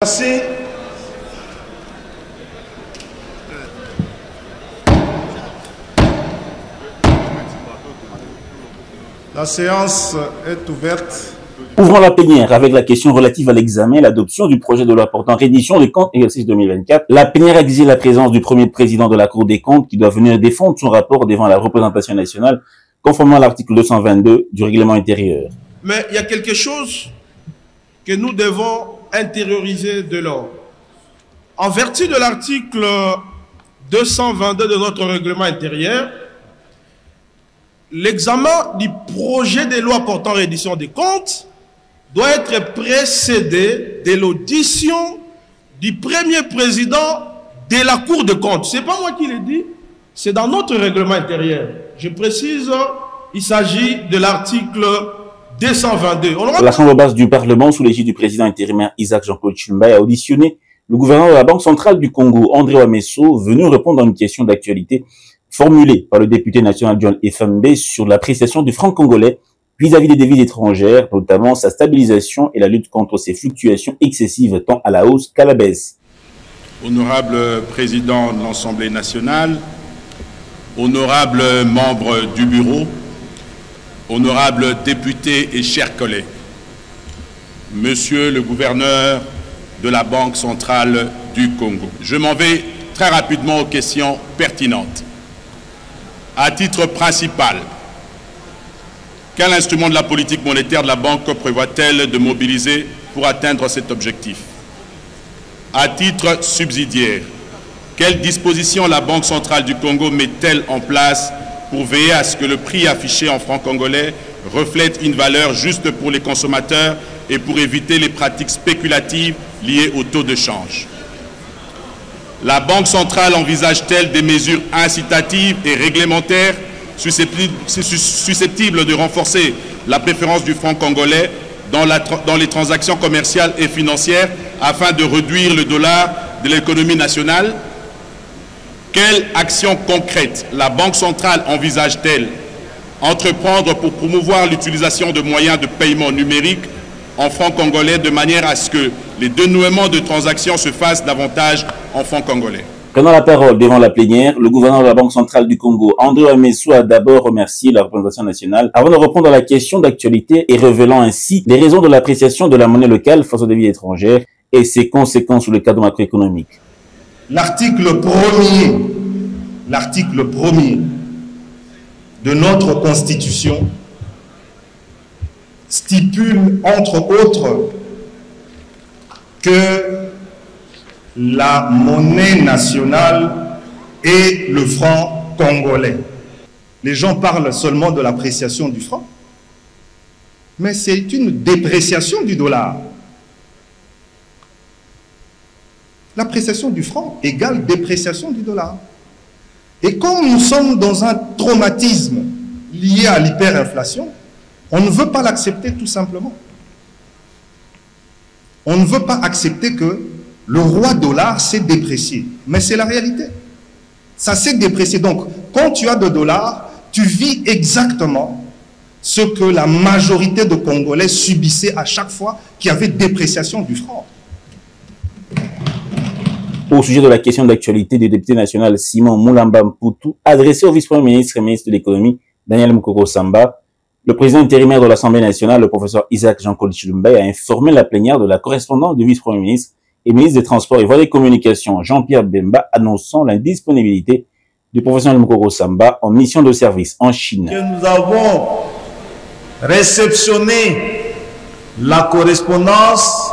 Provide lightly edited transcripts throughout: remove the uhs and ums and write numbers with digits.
Merci. La séance est ouverte. Ouvrons la plénière avec la question relative à l'examen et l'adoption du projet de loi portant reddition des comptes exercice 2024. La plénière a exigé la présence du premier président de la Cour des comptes qui doit venir défendre son rapport devant la représentation nationale conformément à l'article 222 du règlement intérieur. Mais il y a quelque chose que nous devons intérioriser de l'ordre. En vertu de l'article 222 de notre règlement intérieur, l'examen du projet de loi portant reddition des comptes doit être précédé de l'audition du premier président de la Cour des comptes. Ce n'est pas moi qui l'ai dit, c'est dans notre règlement intérieur. Je précise, il s'agit de l'article 222. La Chambre basse du Parlement, sous l'égide du président intérimaire Isaac Jean-Claude Chilomba, a auditionné le gouverneur de la Banque centrale du Congo, André Wameso, venu répondre à une question d'actualité formulée par le député national John Efambe sur l'appréciation du franc congolais vis-à-vis des devises étrangères, notamment sa stabilisation et la lutte contre ses fluctuations excessives tant à la hausse qu'à la baisse. Honorable président de l'Assemblée nationale, honorables membres du bureau, honorables députés et chers collègues, monsieur le gouverneur de la Banque centrale du Congo, je m'en vais très rapidement aux questions pertinentes. À titre principal, quel instrument de la politique monétaire de la Banque prévoit-elle de mobiliser pour atteindre cet objectif? À titre subsidiaire, quelles dispositions la Banque centrale du Congo met-elle en place pour veiller à ce que le prix affiché en francs congolais reflète une valeur juste pour les consommateurs et pour éviter les pratiques spéculatives liées au taux de change? La Banque centrale envisage-t-elle des mesures incitatives et réglementaires susceptibles de renforcer la préférence du franc congolais dans les transactions commerciales et financières afin de réduire le dollar de l'économie nationale? Quelles actions concrètes la Banque centrale envisage-t-elle entreprendre pour promouvoir l'utilisation de moyens de paiement numériques en francs congolais de manière à ce que les dénouements de transactions se fassent davantage en francs congolais? Prenant la parole devant la plénière, le gouverneur de la Banque centrale du Congo, André Wameso, a d'abord remercié la représentation nationale avant de répondre à la question d'actualité et révélant ainsi les raisons de l'appréciation de la monnaie locale face aux devises étrangères et ses conséquences sur le cadre macroéconomique. L'article premier de notre Constitution stipule, entre autres, que la monnaie nationale est le franc congolais. Les gens parlent seulement de l'appréciation du franc, mais c'est une dépréciation du dollar. L'appréciation du franc égale dépréciation du dollar. Et comme nous sommes dans un traumatisme lié à l'hyperinflation, on ne veut pas l'accepter tout simplement. On ne veut pas accepter que le roi dollar s'est déprécié. Mais c'est la réalité. Ça s'est déprécié. Donc, quand tu as de dollars, tu vis exactement ce que la majorité de Congolais subissaient à chaque fois qu'il y avait dépréciation du franc. Au sujet de la question d'actualité du député national Simon Moulamba Mputu, adressé au vice-premier ministre et ministre de l'économie Daniel Mukoko Samba, le président intérimaire de l'Assemblée nationale, le professeur Isaac Jean-Claude Chilomba, a informé la plénière de la correspondance du vice-premier ministre et ministre des Transports et Voies des Communications, Jean-Pierre Bemba, annonçant l'indisponibilité du professeur Mukoko Samba en mission de service en Chine. Nous avons réceptionné la correspondance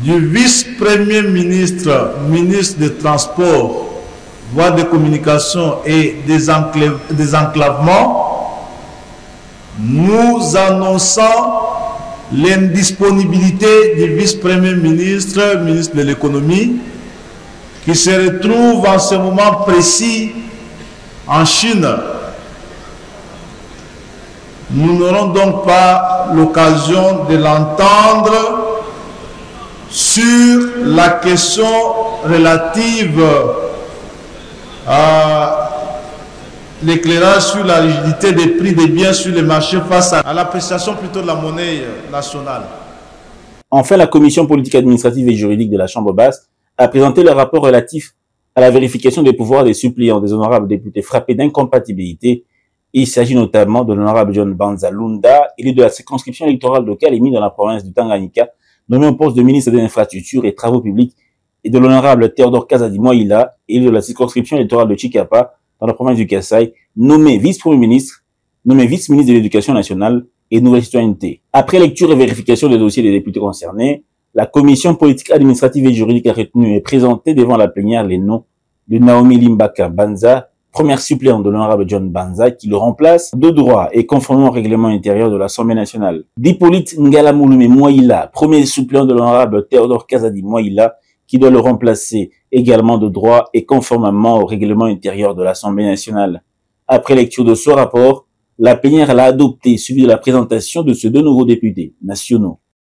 du vice-premier ministre, ministre des Transports, Voies de Communication et Désenclavement, nous annonçant l'indisponibilité du vice-premier ministre, ministre de l'économie, qui se retrouve en ce moment précis en Chine. Nous n'aurons donc pas l'occasion de l'entendre sur la question relative à l'éclairage sur la rigidité des prix des biens sur les marchés face à l'appréciation plutôt de la monnaie nationale. Enfin, la commission politique administrative et juridique de la Chambre basse a présenté le rapport relatif à la vérification des pouvoirs des suppléants des honorables députés frappés d'incompatibilité. Il s'agit notamment de l'honorable John Banza Lunda, élu de la circonscription électorale de Kalemi dans la province du Tanganyika, nommé au poste de ministre des Infrastructures et Travaux publics, et de l'honorable Théodore Kazadi Moïla, élu de la circonscription électorale de Chikapa dans la province du Kasaï, nommé vice-premier ministre, nommé vice-ministre de l'Éducation nationale et de Nouvelle Citoyenneté. Après lecture et vérification des dossiers des députés concernés, la commission politique administrative et juridique a retenu et présenté devant la plénière les noms de Naomi Limbaka Banza, première suppléante de l'honorable John Banza, qui le remplace de droit et conformément au règlement intérieur de l'Assemblée nationale. D'Hippolyte Ngalamouloumé Moïla, premier suppléant de l'honorable Théodore Kazadi Moïla, qui doit le remplacer également de droit et conformément au règlement intérieur de l'Assemblée nationale. Après lecture de ce rapport, la plénière l'a adopté, suivi de la présentation de ces deux nouveaux députés nationaux.